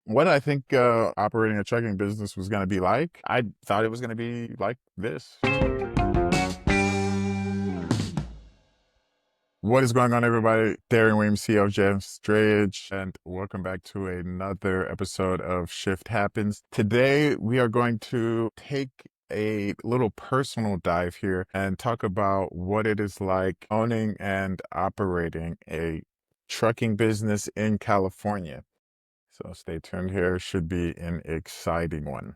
What I think operating a trucking business was going to be like, I thought it was going to be like this. What is going on, everybody? Darrion Williams, CEO of James Drayage, and welcome back to another episode of Shift Happens. Today, we are going to take a little personal dive here and talk about what it is like owning and operating a trucking business in California. So stay tuned here. Should be an exciting one.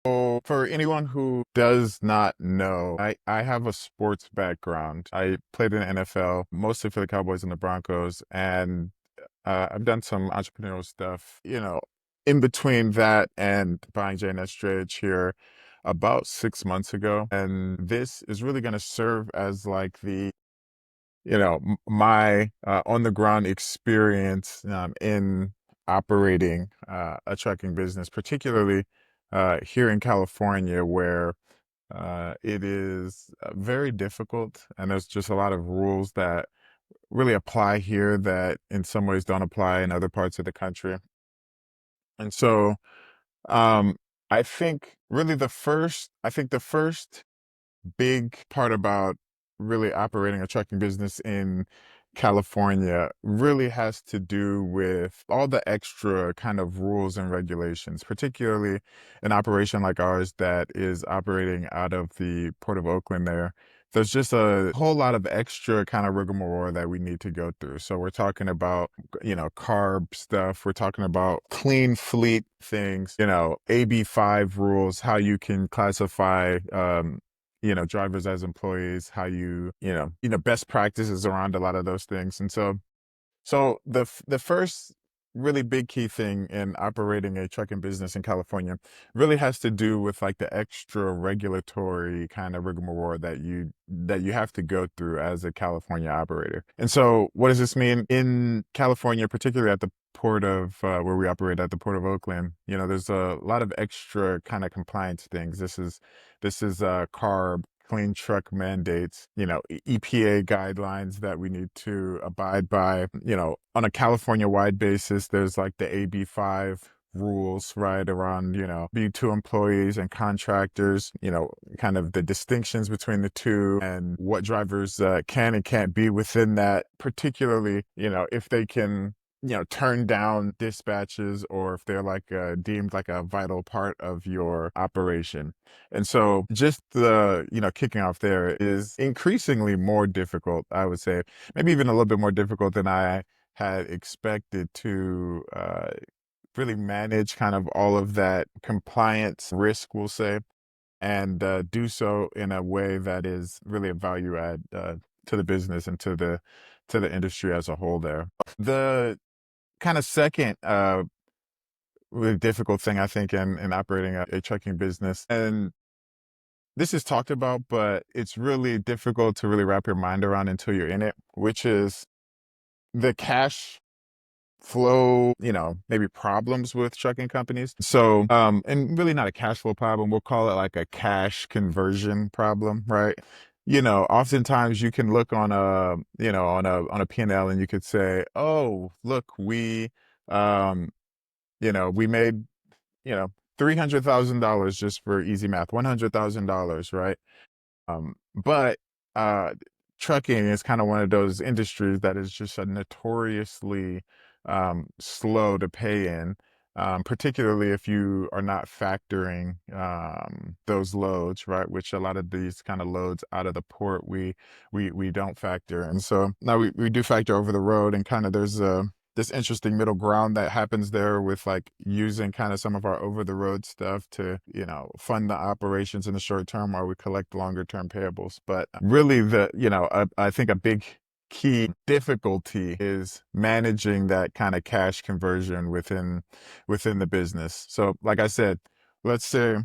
So for anyone who does not know, I have a sports background. I played in the NFL, mostly for the Cowboys and the Broncos, and I've done some entrepreneurial stuff, in between that and buying J&S Dredge here about 6 months ago. And this is really going to serve as like my on the ground experience in operating a trucking business, particularly here in California, where it is very difficult, and there's just a lot of rules that really apply here that in some ways don't apply in other parts of the country. And so um, I think the first big part about really operating a trucking business in California really has to do with all the extra kind of rules and regulations, particularly an operation like ours that is operating out of the Port of Oakland there. There's just a whole lot of extra kind of rigmarole that we need to go through. So we're talking about, carb stuff. We're talking about clean fleet things, AB5 rules, how you can classify drivers as employees, how best practices around a lot of those things. And so the first really big key thing in operating a trucking business in California really has to do with like the extra regulatory kind of rigmarole that you have to go through as a California operator. And so what does this mean in California, particularly at the port of where we operate at the Port of Oakland? There's a lot of extra kind of compliance things. This is CARB, clean truck mandates, EPA guidelines that we need to abide by. On a California wide basis, there's like the AB5 rules, right, around, B2 employees and contractors, kind of the distinctions between the two and what drivers can and can't be within that, particularly, if they can turn down dispatches or if they're like deemed like a vital part of your operation. And so just kicking off there is increasingly more difficult, I would say, maybe even a little bit more difficult than I had expected to really manage kind of all of that compliance risk, we'll say, and do so in a way that is really a value add to the business and to the industry as a whole there. The kind of second really difficult thing I think in operating a trucking business, and this is talked about, but it's really difficult to really wrap your mind around until you're in it, which is the cash flow, maybe problems with trucking companies. So, and really not a cash flow problem, we'll call it like a cash conversion problem, right? Oftentimes you can look on a P&L and you could say, oh, look, we made, you know, $300,000 just for easy math, $100,000, right? But trucking is kind of one of those industries that is just a notoriously slow to pay in, particularly if you are not factoring those loads, right? Which a lot of these kind of loads out of the port we don't factor, and so now we do factor over the road, and kind of there's this interesting middle ground that happens there with like using kind of some of our over the road stuff to, fund the operations in the short term while we collect longer term payables. But really I think a big key difficulty is managing that kind of cash conversion within the business. So like I said, let's say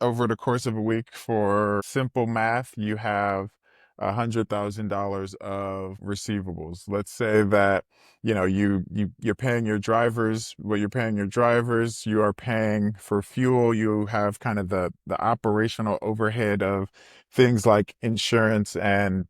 over the course of a week, for simple math, you have $100,000 of receivables. Let's say that you're paying your drivers what you're paying your drivers. You are paying for fuel. You have kind of the operational overhead of things like insurance and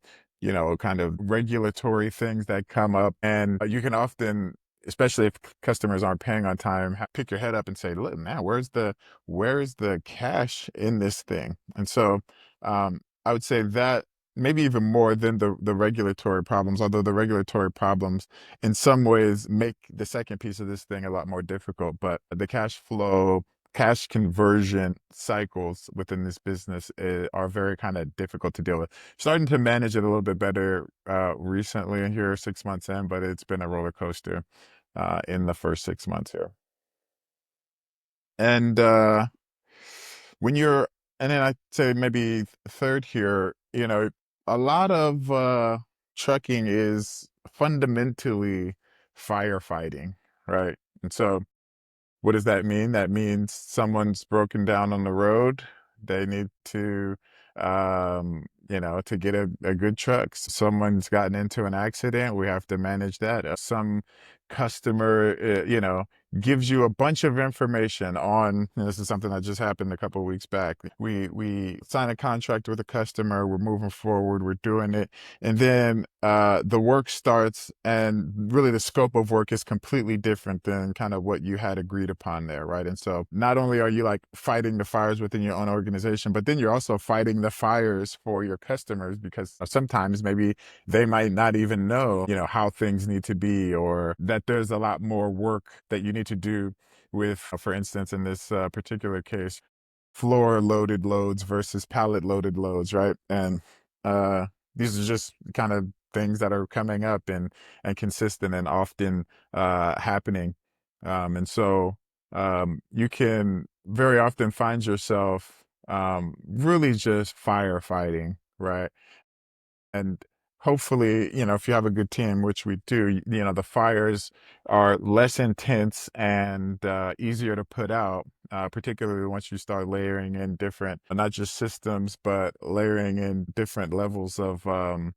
kind of regulatory things that come up, and you can often especially if customers aren't paying on time, pick your head up and say, look, man, where's the cash in this thing? And so I would say that maybe even more than the regulatory problems, although the regulatory problems in some ways make the second piece of this thing a lot more difficult, but the cash flow, cash conversion cycles within this business are very kind of difficult to deal with. Starting to manage it a little bit better recently in here, 6 months in, but it's been a roller coaster in the first 6 months here. And when you're, and then I'd say maybe third here, a lot of trucking is fundamentally firefighting, right? And so what does that mean? That means someone's broken down on the road. They need to get a good truck. Someone's gotten into an accident. We have to manage that. Some customer, gives you a bunch of information on, and this is something that just happened a couple of weeks back. We sign a contract with a customer. We're moving forward. We're doing it, and then the work starts, and really the scope of work is completely different than kind of what you had agreed upon there, right? And so not only are you like fighting the fires within your own organization, but then you're also fighting the fires for your customers, because sometimes maybe they might not even know, how things need to be, or that there's a lot more work that you need to do with, for instance, in this particular case, floor loaded loads versus pallet loaded loads, right? And uh, these are just kind of things that are coming up and consistent and often happening. And so you can very often find yourself really just firefighting, right? And hopefully, if you have a good team, which we do, the fires are less intense and easier to put out, particularly once you start layering in different, not just systems, but layering in different levels of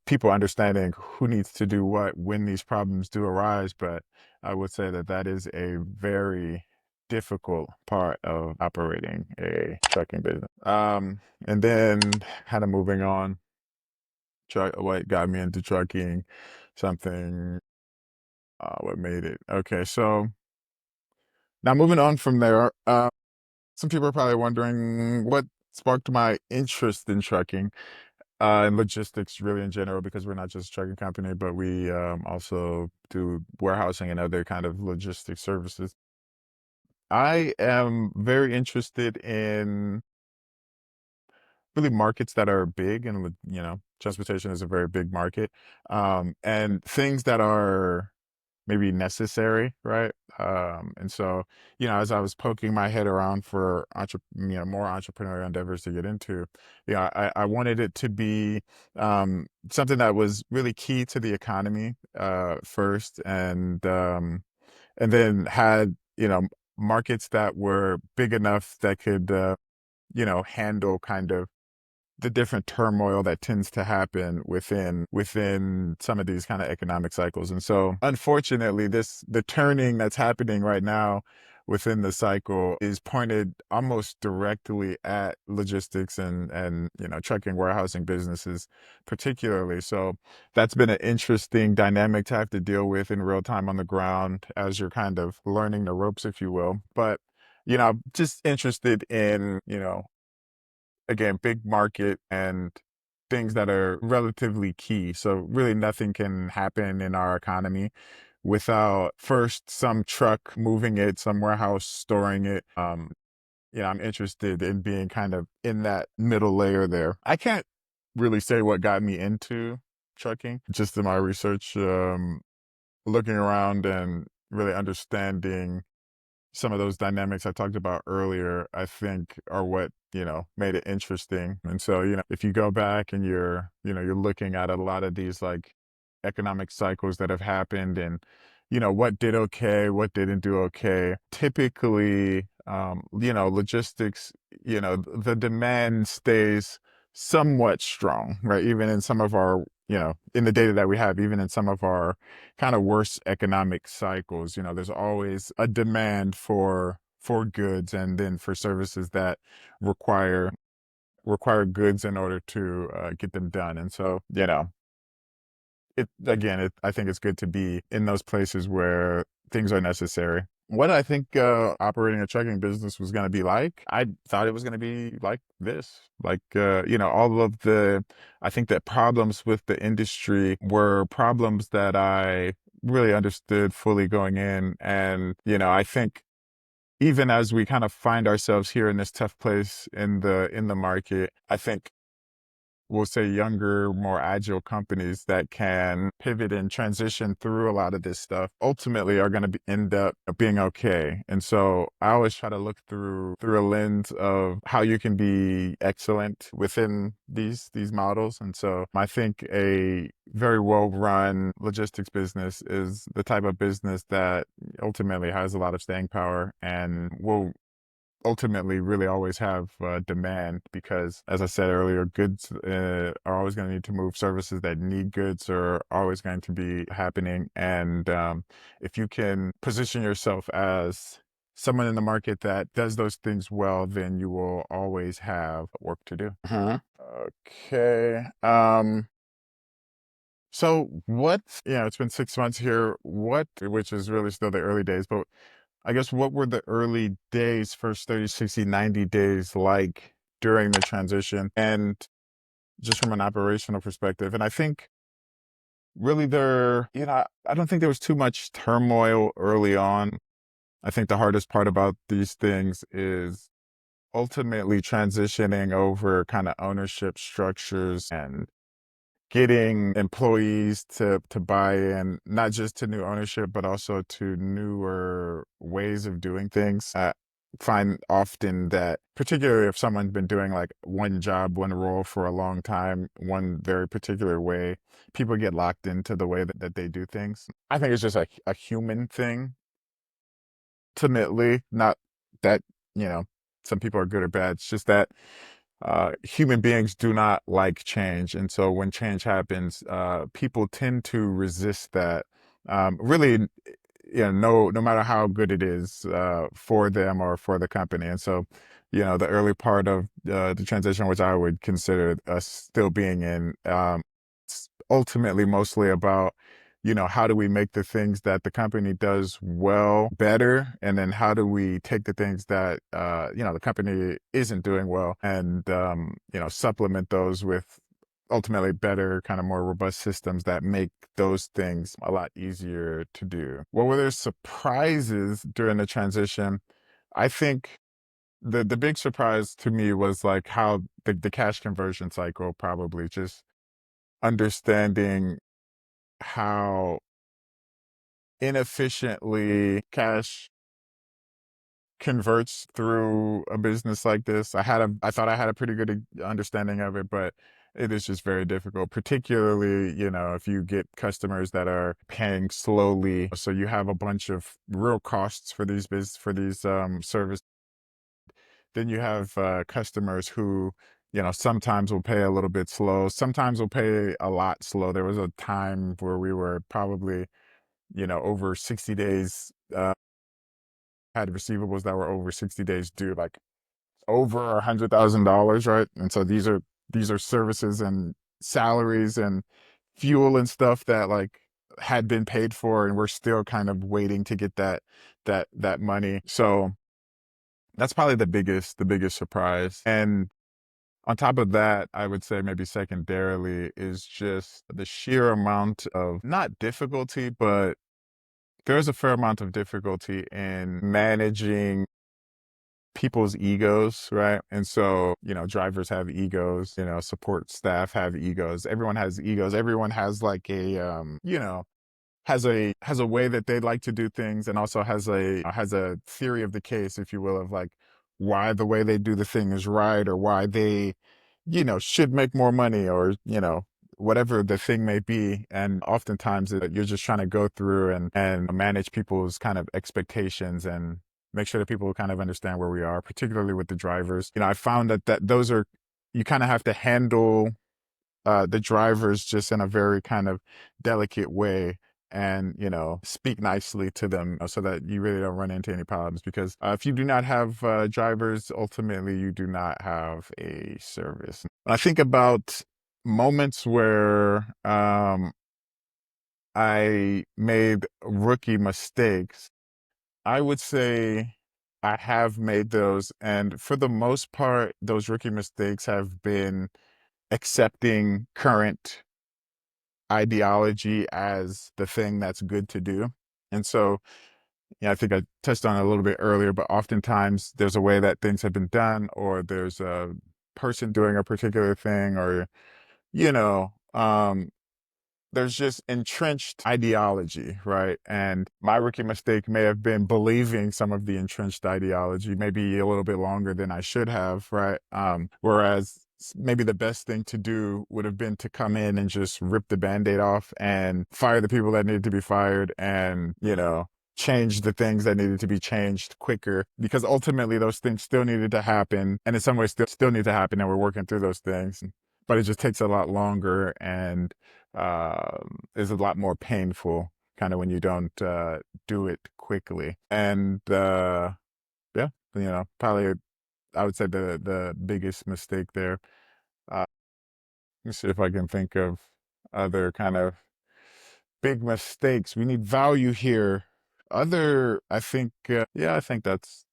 people understanding who needs to do what when these problems do arise. But I would say that that is a very difficult part of operating a trucking business. And then kind of moving on, what got me into trucking, something, what made it. Okay, so now moving on from there, some people are probably wondering what sparked my interest in trucking, and logistics really in general, because we're not just a trucking company, but we also do warehousing and other kind of logistics services. I am very interested in really markets that are big, and transportation is a very big market, and things that are maybe necessary, right? And so, as I was poking my head around for more entrepreneurial endeavors to get into, I wanted it to be something that was really key to the economy first, and then had markets that were big enough that could handle kind of the different turmoil that tends to happen within some of these kind of economic cycles. And so unfortunately, the turning that's happening right now within the cycle is pointed almost directly at logistics and trucking, warehousing businesses particularly. So that's been an interesting dynamic to have to deal with in real time on the ground as you're kind of learning the ropes, if you will. But I'm just interested in, again, big market and things that are relatively key. So really nothing can happen in our economy without first some truck moving it, some warehouse storing it. I'm interested in being kind of in that middle layer there. I can't really say what got me into trucking, just in my research, looking around and really understanding some of those dynamics I talked about earlier, I think are what, made it interesting. And so, if you go back and you're looking at a lot of these like economic cycles that have happened, and, what did okay, what didn't do okay, typically, logistics, the demand stays somewhat strong, right? Even in some of our, in the data that we have, even in some of our kind of worse economic cycles, there's always a demand for goods, and then for services that require require goods in order to get them done. And so, I think it's good to be in those places where things are necessary. What I think operating a trucking business was going to be like, I thought it was going to be like this. Like, all of I think that problems with the industry were problems that I really understood fully going in. And, I think even as we kind of find ourselves here in this tough place in the market, I think we'll say younger, more agile companies that can pivot and transition through a lot of this stuff ultimately are going to end up being okay. And so I always try to look through a lens of how you can be excellent within these models. And so I think a very well run logistics business is the type of business that ultimately has a lot of staying power and will ultimately really always have demand because, as I said earlier, goods are always going to need to move. Services that need goods are always going to be happening. And if you can position yourself as someone in the market that does those things well, then you will always have work to do. Okay. So it's been 6 months here. Which is really still the early days, but I guess what were the early days, first 30, 60, 90 days like during the transition and just from an operational perspective? And I think really I don't think there was too much turmoil early on. I think the hardest part about these things is ultimately transitioning over kind of ownership structures and getting employees to buy in, not just to new ownership, but also to newer ways of doing things. I find often that, particularly if someone's been doing like one job, one role for a long time, one very particular way, people get locked into the way that they do things. I think it's just a human thing, ultimately, not that, you know, some people are good or bad. It's just that human beings do not like change. And so when change happens, people tend to resist that. Really, no matter how good it is for them or for the company. And so, the early part of the transition, which I would consider us still being in, it's ultimately mostly about how do we make the things that the company does well better? And then how do we take the things that, the company isn't doing well and, supplement those with ultimately better, kind of more robust systems that make those things a lot easier to do. What were there surprises during the transition? I think the big surprise to me was like how the cash conversion cycle, probably just understanding how inefficiently cash converts through a business like this. I thought I had a pretty good understanding of it, but it is just very difficult, particularly, if you get customers that are paying slowly. So you have a bunch of real costs for these services. Then you have customers who, sometimes will pay a little bit slow, sometimes will pay a lot slow. There was a time where we were probably, over 60 days, had receivables that were over 60 days due, like over $100,000, right? And so these are services and salaries and fuel and stuff that like had been paid for, and we're still kind of waiting to get that money. So that's probably the biggest surprise. And on top of that, I would say maybe secondarily is just the sheer amount of not difficulty, but there's a fair amount of difficulty in managing people's egos, right? And so, drivers have egos, support staff have egos. Everyone has egos. Everyone has like has a way that they like to do things, and also has a theory of the case, if you will, of like why the way they do the thing is right, or why they, should make more money, or, whatever the thing may be. And oftentimes you're just trying to go through and manage people's kind of expectations and make sure that people kind of understand where we are, particularly with the drivers. I found that those are, you kind of have to handle the drivers just in a very kind of delicate way, and speak nicely to them so that you really don't run into any problems, because if you do not have drivers, ultimately you do not have a service. I think about moments where I made rookie mistakes. I would say I have made those, and for the most part, those rookie mistakes have been accepting current ideology as the thing that's good to do. And so, yeah, I think I touched on it a little bit earlier, but oftentimes there's a way that things have been done, or there's a person doing a particular thing, or, you know, there's just entrenched ideology, right? And my rookie mistake may have been believing some of the entrenched ideology, maybe a little bit longer than I should have, right? Whereas maybe the best thing to do would have been to come in and just rip the band-aid off and fire the people that needed to be fired and, change the things that needed to be changed quicker, because ultimately those things still needed to happen, and in some ways still need to happen, and we're working through those things, but it just takes a lot longer and is a lot more painful kind of when you don't do it quickly. And yeah, probably I would say the biggest mistake there. Let me see if I can think of other kind of big mistakes. We need value here. I think, yeah, I think that's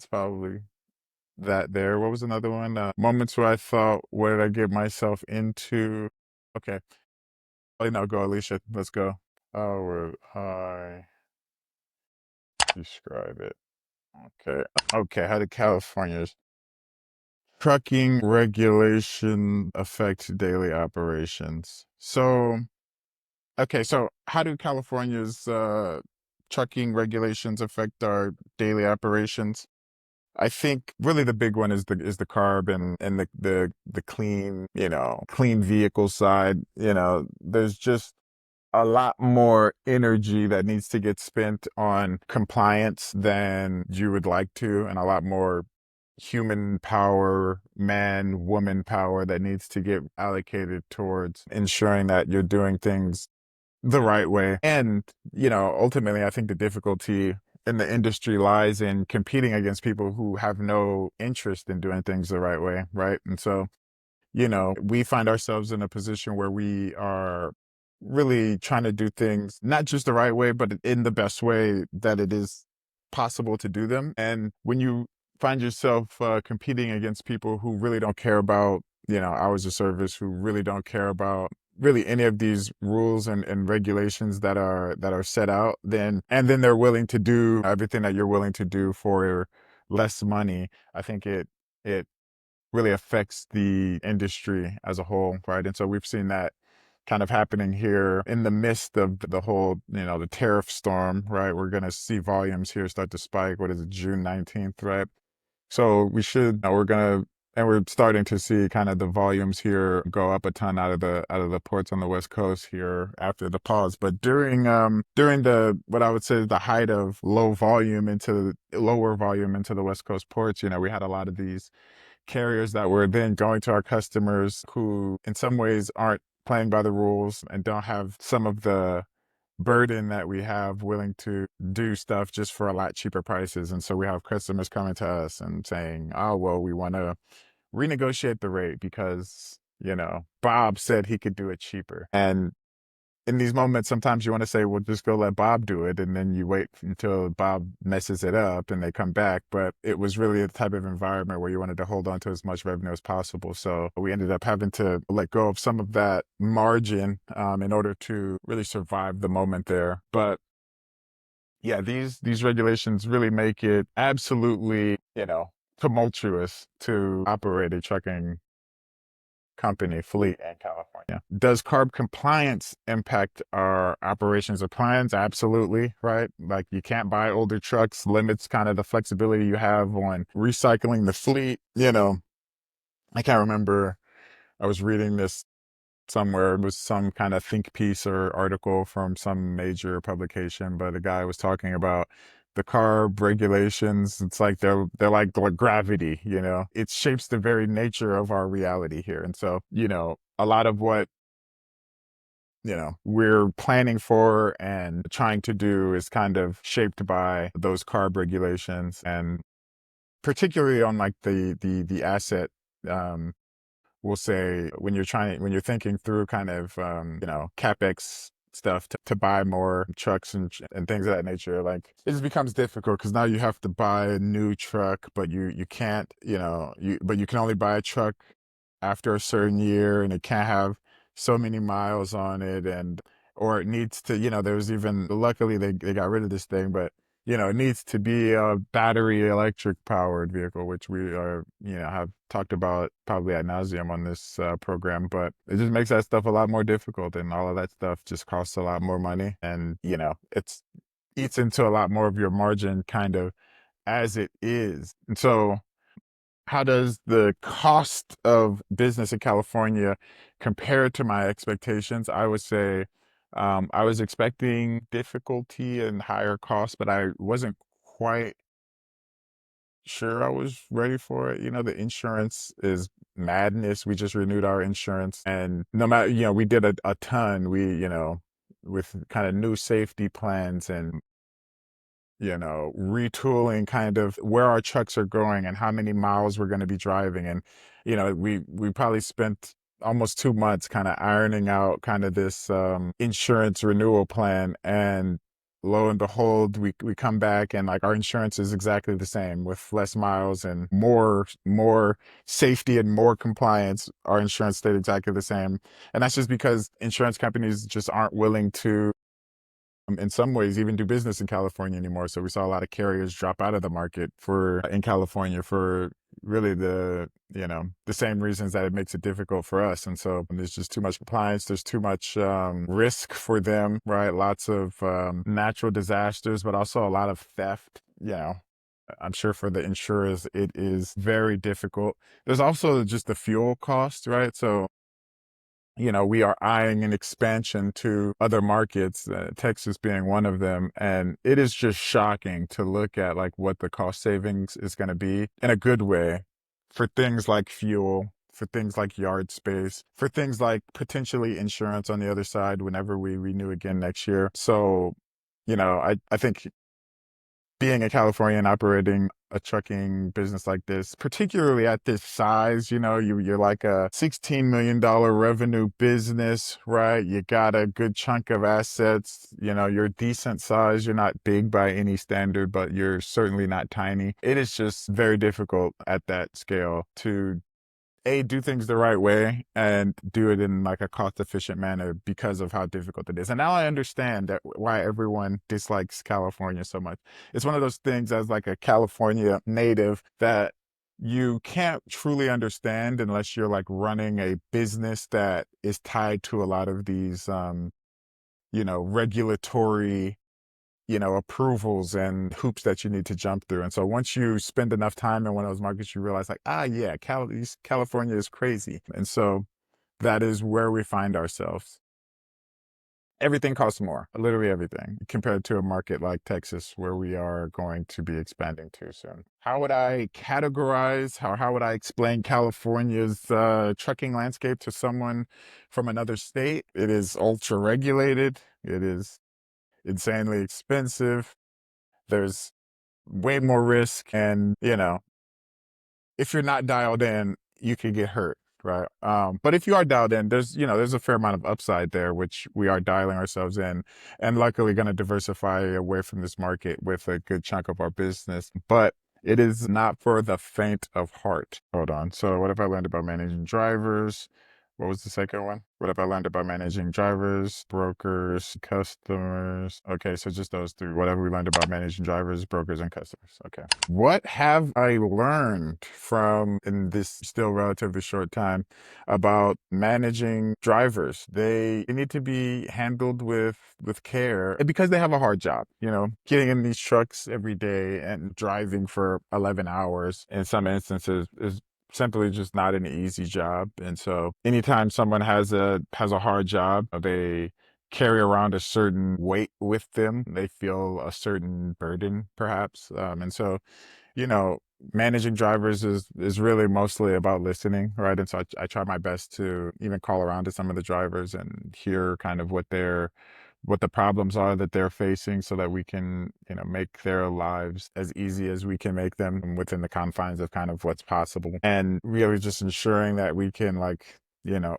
probably that there. What was another one? Moments where I thought, what did I get myself into? Okay. Oh, no, go, Alicia. Let's go. How would I describe it? Okay. Okay. How did California's trucking regulation affect daily operations? So how do California's trucking regulations affect our daily operations? I think really the big one is the carb and the clean, clean vehicle side. There's just a lot more energy that needs to get spent on compliance than you would like to, and a lot more human power, man, woman power that needs to get allocated towards ensuring that you're doing things the right way. And, ultimately, I think the difficulty in the industry lies in competing against people who have no interest in doing things the right way, right? And so, we find ourselves in a position where we are really trying to do things not just the right way, but in the best way that it is possible to do them. And when you find yourself competing against people who really don't care about, hours of service, who really don't care about really any of these rules and regulations that are set out, then they're willing to do everything that you're willing to do for less money. I think it really affects the industry as a whole, right? And so we've seen that kind of happening here in the midst of the whole, the tariff storm, right? We're going to see volumes here start to spike. What is it, June 19th, right? So we're starting to see kind of the volumes here go up a ton out of the ports on the West Coast here after the pause. But during the what I would say is the height of lower volume into the West Coast ports, we had a lot of these carriers that were then going to our customers who in some ways aren't playing by the rules and don't have some of the burden that we have, willing to do stuff just for a lot cheaper prices. And so we have customers coming to us and saying, oh, well, we want to renegotiate the rate because, Bob said he could do it cheaper. And in these moments, sometimes you want to say, well, just go let Bob do it. And then you wait until Bob messes it up and they come back. But it was really a type of environment where you wanted to hold on to as much revenue as possible. So we ended up having to let go of some of that margin in order to really survive the moment there. But yeah, these regulations really make it absolutely, tumultuous to operate a trucking company fleet in California. Does carb compliance impact our operations or plans? Absolutely, right? Like you can't buy older trucks, limits kind of the flexibility you have on recycling the fleet. I can't remember. I was reading this somewhere. It was some kind of think piece or article from some major publication, but the guy was talking about the carb regulations. It's like they're like gravity, it shapes the very nature of our reality here. And so, a lot of what we're planning for and trying to do is kind of shaped by those carb regulations, and particularly on like the asset, we'll say when you're thinking through kind of, CapEx stuff to buy more trucks and things of that nature. Like it just becomes difficult because now you have to buy a new truck, but you can't, but you can only buy a truck after a certain year, and it can't have so many miles on it, and or it needs to, there was even, luckily they got rid of this thing, but it needs to be a battery electric powered vehicle, which we are, have talked about probably ad nauseum on this program, but it just makes that stuff a lot more difficult, and all of that stuff just costs a lot more money, and it's eats into a lot more of your margin kind of as it is. And so how does the cost of business in California compare to my expectations? I would say I was expecting difficulty and higher costs, but I wasn't quite sure I was ready for it. The insurance is madness. We just renewed our insurance, and no matter, we did a ton. With kind of new safety plans and retooling kind of where our trucks are going and how many miles we're going to be driving. And, we probably spent almost 2 months kind of ironing out kind of this insurance renewal plan. And lo and behold, we come back and like our insurance is exactly the same with less miles and more safety and more compliance. Our insurance stayed exactly the same. And that's just because insurance companies just aren't willing to in some ways even do business in California anymore. So we saw a lot of carriers drop out of the market for in California for really the same reasons that it makes it difficult for us. And so there's just too much compliance. There's too much risk for them, right? Lots of natural disasters, but also a lot of theft. I'm sure for the insurers, it is very difficult. There's also just the fuel cost, right? So we are eyeing an expansion to other markets, Texas being one of them. And it is just shocking to look at like what the cost savings is going to be in a good way for things like fuel, for things like yard space, for things like potentially insurance on the other side whenever we renew again next year. So, I think being a Californian operating a trucking business like this, particularly at this size, you're like a $16 million revenue business, right? You got a good chunk of assets, you're decent size. You're not big by any standard, but you're certainly not tiny. It is just very difficult at that scale to do things the right way and do it in like a cost efficient manner because of how difficult it is. And now I understand that why everyone dislikes California so much. It's one of those things as like a California native that you can't truly understand unless you're like running a business that is tied to a lot of these regulatory approvals and hoops that you need to jump through. And so once you spend enough time in one of those markets, you realize like, yeah, California is crazy. And so that is where we find ourselves. Everything costs more, literally everything, compared to a market like Texas, where we are going to be expanding to soon. How would I categorize, how would I explain California's trucking landscape to someone from another state? It is ultra regulated. It is insanely expensive. There's way more risk. And, if you're not dialed in, you could get hurt. Right. But if you are dialed in, there's a fair amount of upside there, which we are dialing ourselves in and luckily going to diversify away from this market with a good chunk of our business. But it is not for the faint of heart. Hold on. So what have I learned about managing drivers? What was the second one? What have I learned about managing drivers, brokers, customers? Okay, so just those three. What have we learned about managing drivers, brokers, and customers? Okay. What have I learned from, in this still relatively short time, about managing drivers? They need to be handled with care because they have a hard job, getting in these trucks every day and driving for 11 hours in some instances is simply just not an easy job. And so anytime someone has a hard job, they carry around a certain weight with them. They feel a certain burden, perhaps. And so, you know, managing drivers is really mostly about listening, right? And so I try my best to even call around to some of the drivers and hear kind of what the problems are that they're facing so that we can, make their lives as easy as we can make them within the confines of kind of what's possible. And really just ensuring that we can like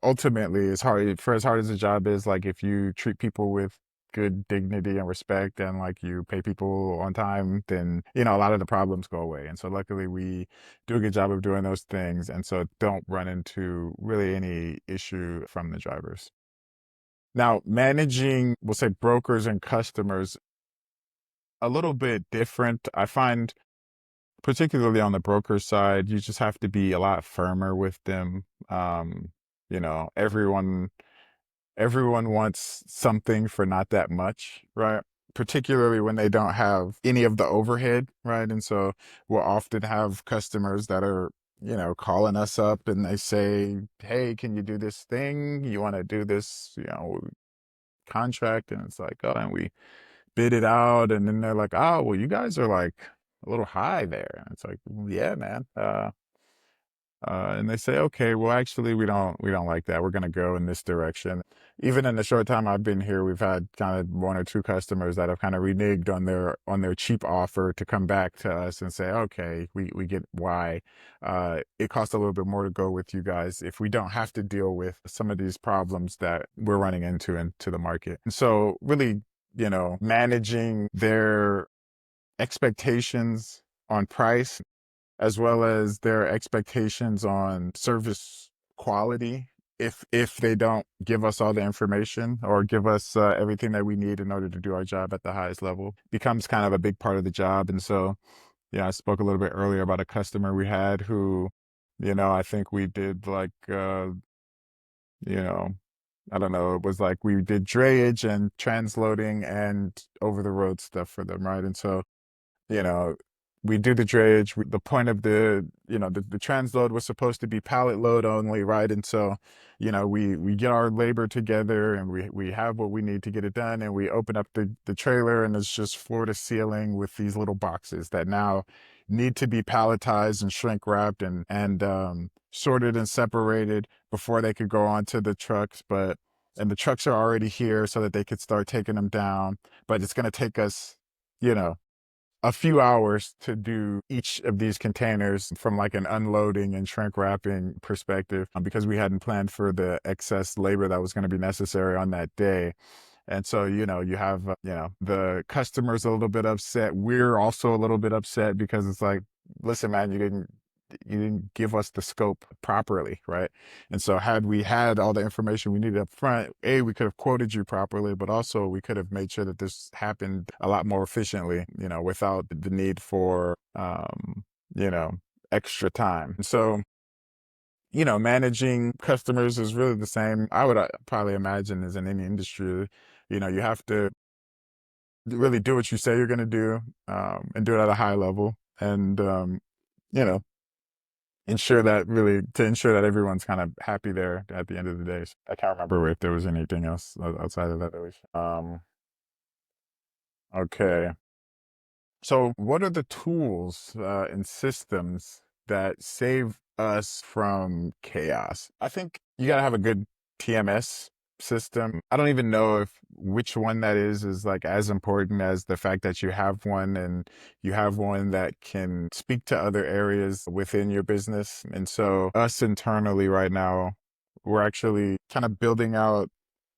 ultimately, as hard as the job is, like if you treat people with good dignity and respect and like you pay people on time, then, a lot of the problems go away. And so luckily we do a good job of doing those things. And so don't run into really any issue from the drivers. Now, managing, we'll say brokers and customers, a little bit different. I find particularly on the broker side, you just have to be a lot firmer with them. Everyone wants something for not that much, right? Particularly when they don't have any of the overhead, right? And so we'll often have customers that are, calling us up and they say, "Hey, can you do this thing? You want to do this, contract?" And it's like, "Oh," and we bid it out, and then they're like, "Oh, well, you guys are like a little high there." And it's like, "Well, yeah, man." And they say, "Okay, well, actually, we don't like that. We're going to go in this direction." Even in the short time I've been here, we've had kind of one or two customers that have kind of reneged on their cheap offer to come back to us and say, "Okay, we get why it costs a little bit more to go with you guys if we don't have to deal with some of these problems that we're running into the market." And so, really, managing their expectations on price as well as their expectations on service quality. If they don't give us all the information or give us everything that we need in order to do our job at the highest level, becomes kind of a big part of the job. And so, I spoke a little bit earlier about a customer we had who, I think we did like, you know, I don't know, it was like we did drayage and transloading and over the road stuff for them, right? And so, you know, we do the drayage. The point of the transload was supposed to be pallet load only, right? And so, we get our labor together and we have what we need to get it done. And we open up the trailer and it's just floor to ceiling with these little boxes that now need to be palletized and shrink wrapped and sorted and separated before they could go onto the trucks. And the trucks are already here so that they could start taking them down. But it's going to take us, you know, a few hours to do each of these containers from like an unloading and shrink wrapping perspective, because we hadn't planned for the excess labor that was going to be necessary on that day. And so, you have, the customer's a little bit upset. We're also a little bit upset because it's like, listen, man, you didn't give us the scope properly, right? And so had we had all the information we needed up front, we could have quoted you properly, but also we could have made sure that this happened a lot more efficiently, without the need for, you know, extra time. So, managing customers is really the same. I would probably imagine as in any industry, you have to really do what you say you're going to do, and do it at a high level. And, you know, ensure that everyone's kind of happy there at the end of the day. So I can't remember if there was anything else outside of that. Okay. So what are the tools and systems that save us from chaos? I think you got to have a good TMS system. I don't even know if which one that is like as important as the fact that you have one and you have one that can speak to other areas within your business. And so us internally right now, we're actually kind of building out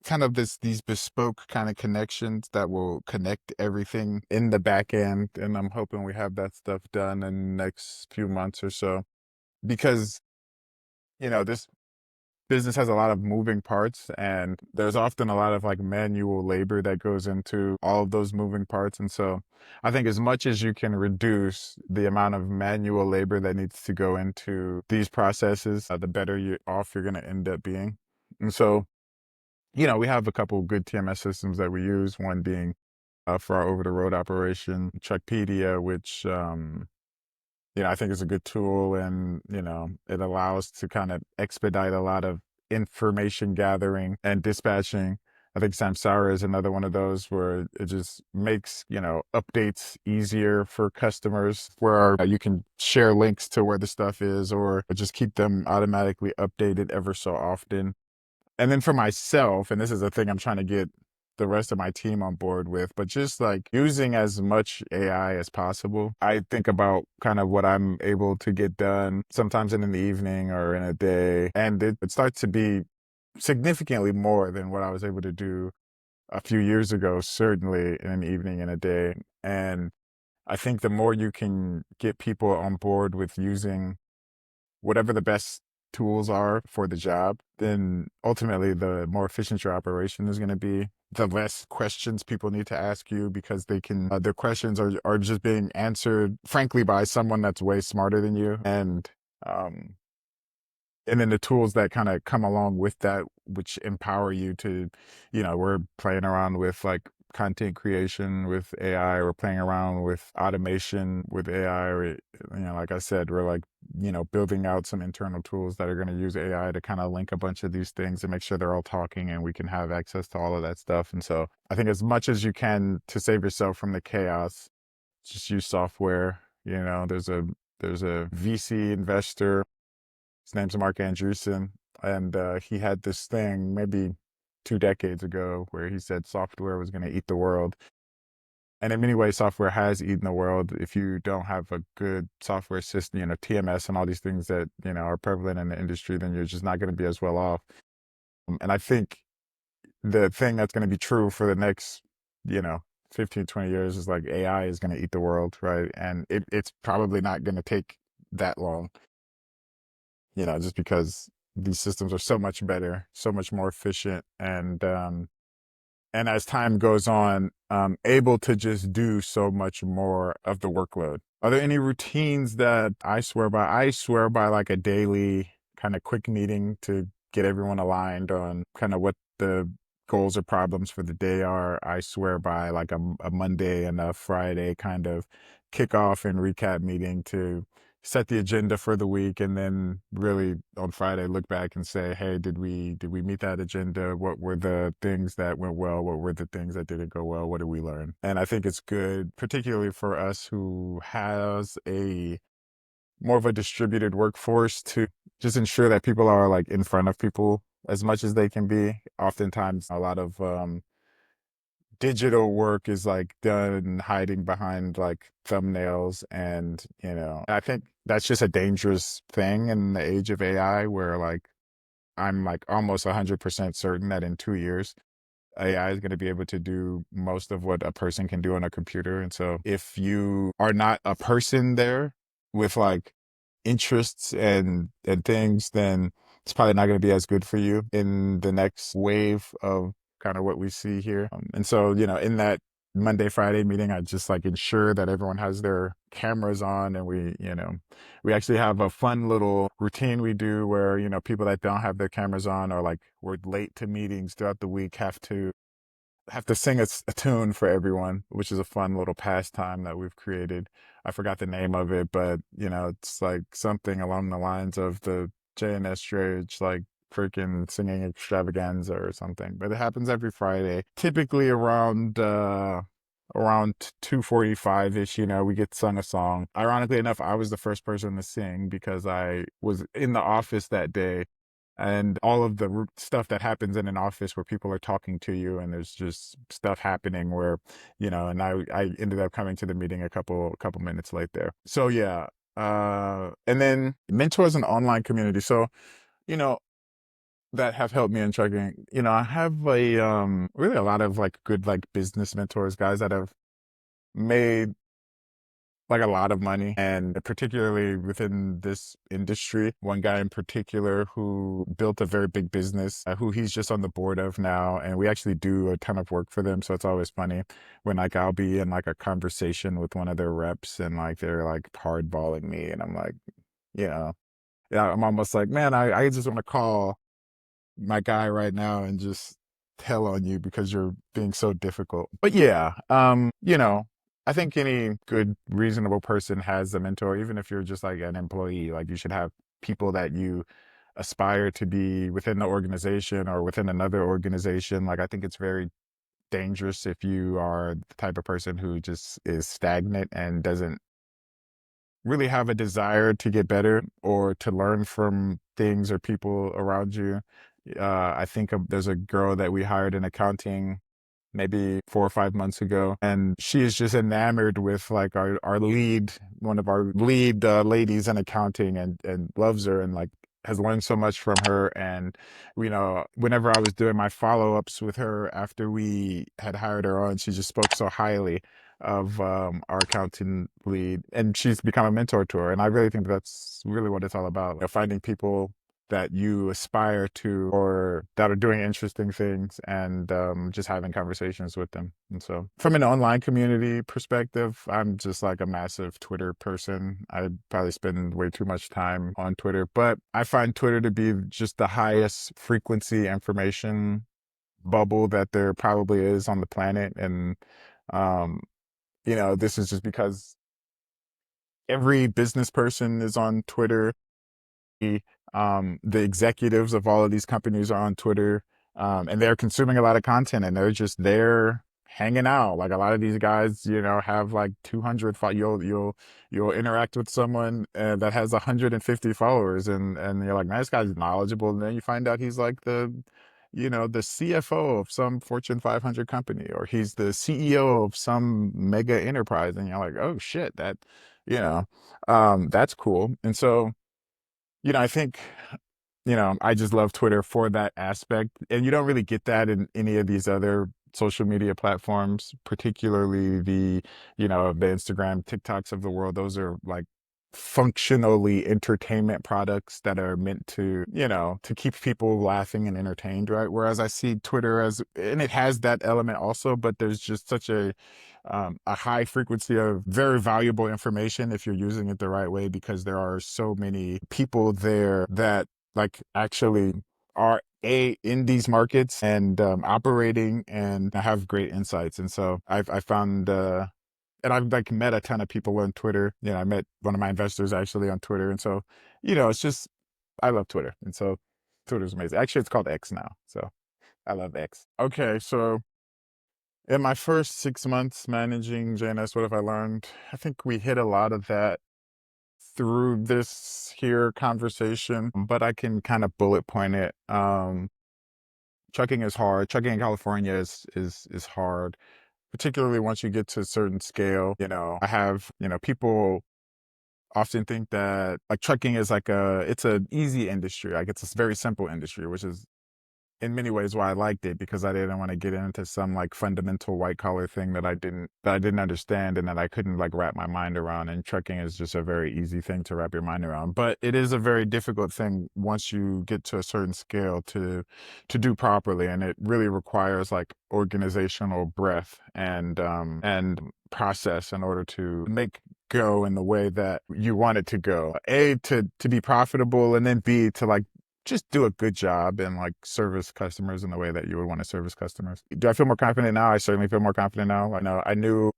kind of these bespoke kind of connections that will connect everything in the back end. And I'm hoping we have that stuff done in the next few months or so, because, this business has a lot of moving parts and there's often a lot of like manual labor that goes into all of those moving parts. And so I think as much as you can reduce the amount of manual labor that needs to go into these processes, the better off you're going to end up being. And so, we have a couple of good TMS systems that we use, one being for our over the road operation, Truckpedia, which, I think is a good tool, and, it allows to kind of expedite a lot of information gathering and dispatching. I think Samsara is another one of those where it just makes, updates easier for customers, where you can share links to where the stuff is or just keep them automatically updated ever so often. And then for myself, and this is a thing I'm trying to get the rest of my team on board with, but just like using as much AI as possible. I think about kind of what I'm able to get done sometimes in the evening or in a day, and it starts to be significantly more than what I was able to do a few years ago, certainly in an evening and a day. And I think the more you can get people on board with using whatever the best tools are for the job, then ultimately the more efficient your operation is going to be. The less questions people need to ask you because they can, their questions are just being answered, frankly, by someone that's way smarter than you. Um, and then the tools that kind of come along with that, which empower you to, we're playing around with like content creation with AI. We're playing around with automation with AI. Or, like I said, we're like, building out some internal tools that are going to use AI to kind of link a bunch of these things and make sure they're all talking and we can have access to all of that stuff. And so I think as much as you can to save yourself from the chaos, just use software. There's a VC investor, his name's Mark Andreessen, and he had this thing maybe 2 decades ago where he said software was going to eat the world. And in many ways, software has eaten the world. If you don't have a good software system, TMS and all these things that, are prevalent in the industry, then you're just not going to be as well off. And I think the thing that's going to be true for the next, you know, 15, 20 years is like AI is going to eat the world, right? And it's probably not going to take that long, just because these systems are so much better, so much more efficient, and as time goes on, able to just do so much more of the workload. Are there any routines that I swear by? I swear by like a daily kind of quick meeting to get everyone aligned on kind of what the goals or problems for the day are. I swear by like a Monday and a Friday kind of kickoff and recap meeting to set the agenda for the week, and then really on Friday look back and say, hey, did we meet that agenda? What were the things that went well? What were the things that didn't go well? What did we learn? And I think it's good, particularly for us who has a more of a distributed workforce, to just ensure that people are like in front of people as much as they can be. Oftentimes a lot of digital work is like done hiding behind like thumbnails, and I think that's just a dangerous thing in the age of AI, where like I'm like almost 100% certain that in 2 years AI is going to be able to do most of what a person can do on a computer. And so if you are not a person there with like interests and things, then it's probably not going to be as good for you in the next wave of kind of what we see here. And so, in that Monday, Friday meeting, I just like ensure that everyone has their cameras on, and we actually have a fun little routine we do where, people that don't have their cameras on or like we're late to meetings throughout the week have to sing a tune for everyone, which is a fun little pastime that we've created. I forgot the name of it, but it's like something along the lines of the JNS Strage, like freaking singing extravaganza or something. But it happens every Friday, typically around 2:45 ish. We get sung a song. Ironically enough, I was the first person to sing because I was in the office that day, and all of the stuff that happens in an office where people are talking to you and there's just stuff happening where, and I ended up coming to the meeting a couple minutes late there. So yeah. And then mentors and online community. So, you know, that have helped me in trucking. I have really a lot of like good like business mentors, guys that have made like a lot of money, and particularly within this industry. One guy in particular who built a very big business, who he's just on the board of now, and we actually do a ton of work for them. So it's always funny when like I'll be in like a conversation with one of their reps and like they're like hardballing me, and I'm like, yeah, yeah, I'm almost like, man, I just want to call my guy right now and just tell on you because you're being so difficult. But yeah, I think any good, reasonable person has a mentor, even if you're just like an employee. Like you should have people that you aspire to be within the organization or within another organization. Like I think it's very dangerous if you are the type of person who just is stagnant and doesn't really have a desire to get better or to learn from things or people around you. I think there's a girl that we hired in accounting maybe 4 or 5 months ago, and she is just enamored with like our lead, one of our lead ladies in accounting, and loves her, and like has learned so much from her. And whenever I was doing my follow-ups with her after we had hired her on, she just spoke so highly of our accounting lead, and she's become a mentor to her. And I really think that's really what it's all about, finding people that you aspire to or that are doing interesting things, and just having conversations with them. And so from an online community perspective, I'm just like a massive Twitter person. I probably spend way too much time on Twitter, but I find Twitter to be just the highest frequency information bubble that there probably is on the planet. And um, this is just because every business person is on Twitter. The executives of all of these companies are on Twitter, and they're consuming a lot of content, and they're just there hanging out. Like a lot of these guys, have like 200. You'll interact with someone that has 150 followers, and you're like, man, this guy's knowledgeable, and then you find out he's like the CFO of some Fortune 500 company, or he's the CEO of some mega enterprise, and you're like, oh shit, you know, that's cool. And so, I think, I just love Twitter for that aspect. And you don't really get that in any of these other social media platforms, particularly the Instagram, TikToks of the world. Those are like functionally entertainment products that are meant to keep people laughing and entertained, right? Whereas I see Twitter and it has that element also, but there's just such a high frequency of very valuable information if you're using it the right way, because there are so many people there that like actually are in these markets and operating and have great insights. And so I found and I've like met a ton of people on Twitter. I met one of my investors actually on Twitter. And so, it's just I love Twitter. And so Twitter's amazing. Actually, it's called X now. So I love X. Okay, so in my first 6 months managing JNS, what have I learned? I think we hit a lot of that through this here conversation, but I can kind of bullet point it. Trucking is hard. Trucking in California is hard, particularly once you get to a certain scale. I have, people often think that like trucking is like it's an easy industry. Like it's a very simple industry, which is in many ways why I liked it, because I didn't want to get into some like fundamental white collar thing that I didn't understand and that I couldn't like wrap my mind around. And trucking is just a very easy thing to wrap your mind around. But it is a very difficult thing once you get to a certain scale to do properly. And it really requires like organizational breadth and process in order to make go in the way that you want it to go. A, to be profitable, and then B, to like just do a good job and like service customers in the way that you would want to service customers. Do I feel more confident now? I certainly feel more confident now. I knew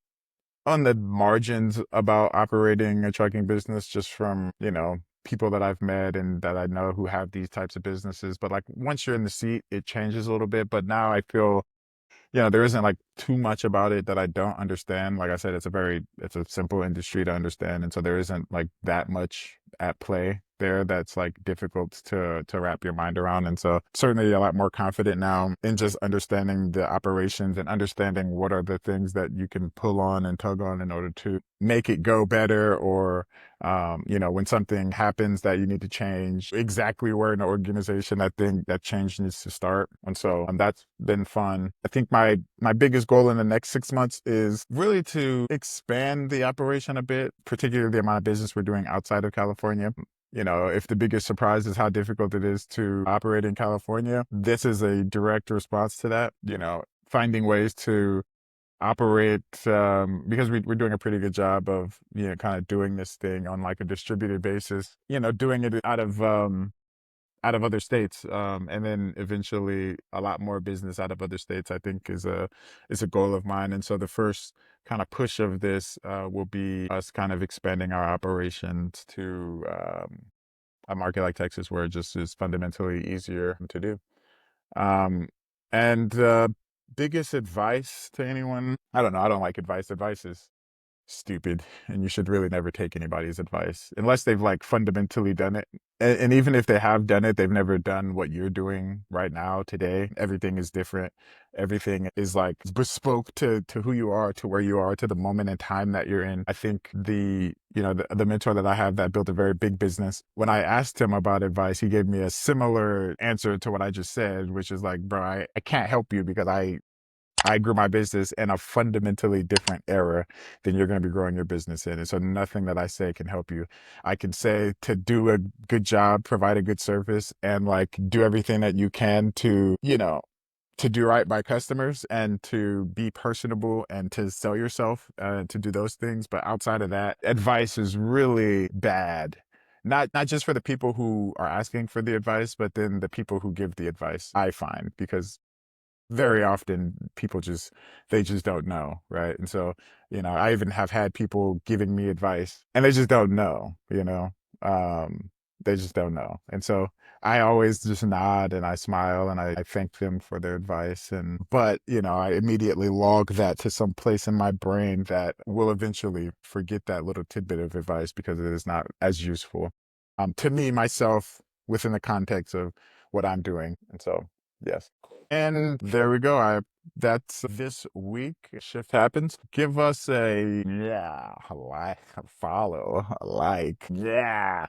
on the margins about operating a trucking business just from, people that I've met and that I know who have these types of businesses. But like once you're in the seat, it changes a little bit. But now I feel, there isn't like too much about it that I don't understand. Like I said, it's a simple industry to understand. And so there isn't like that much at play there that's like difficult to wrap your mind around. And so certainly a lot more confident now in just understanding the operations and understanding what are the things that you can pull on and tug on in order to make it go better, or when something happens that you need to change, exactly where in the organization that change needs to start. And so that's been fun. I think my biggest goal in the next 6 months is really to expand the operation a bit, particularly the amount of business we're doing outside of California. If the biggest surprise is how difficult it is to operate in California, this is a direct response to that. Finding ways to operate, because we're doing a pretty good job of, kind of doing this thing on like a distributed basis, doing it out of other states, and then eventually a lot more business out of other states, I think is a goal of mine. And so the first kind of push of this will be us kind of expanding our operations to a market like Texas, where it just is fundamentally easier to do. Um, and biggest advice to anyone, I don't know. I don't like advice. Advice is stupid, and you should really never take anybody's advice unless they've like fundamentally done it. And even if they have done it, they've never done what you're doing right now today. Everything is different. Everything is like bespoke to who you are, to where you are, to the moment in time that you're in. I think the mentor that I have that built a very big business, when I asked him about advice, he gave me a similar answer to what I just said, which is like, bro, I can't help you because I grew my business in a fundamentally different era than you're going to be growing your business in. And so nothing that I say can help you. I can say to do a good job, provide a good service, and like do everything that you can to, to do right by customers and to be personable and to sell yourself, to do those things. But outside of that, advice is really bad. Not just for the people who are asking for the advice, but then the people who give the advice, I find, because very often people they just don't know, right? And so, I even have had people giving me advice and they just don't know, um they just don't know. And so I always just nod and I smile and I thank them for their advice. And but I immediately log that to some place in my brain that will eventually forget that little tidbit of advice because it is not as useful to me myself within the context of what I'm doing. And so yes. And there we go. That's this week. Shift happens. Give us a yeah, a like, a follow, a like. Yeah.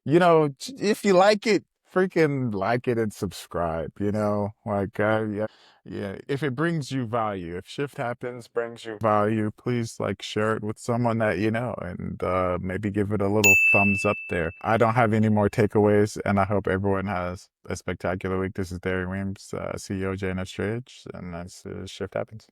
If you like it, freaking like it and subscribe, like, yeah, yeah. If it brings you value, if shift happens, brings you value, please like share it with someone that you know and maybe give it a little thumbs up there. I don't have any more takeaways and I hope everyone has a spectacular week. This is Darrion Weems, CEO, JNS Trades, and that's shift happens.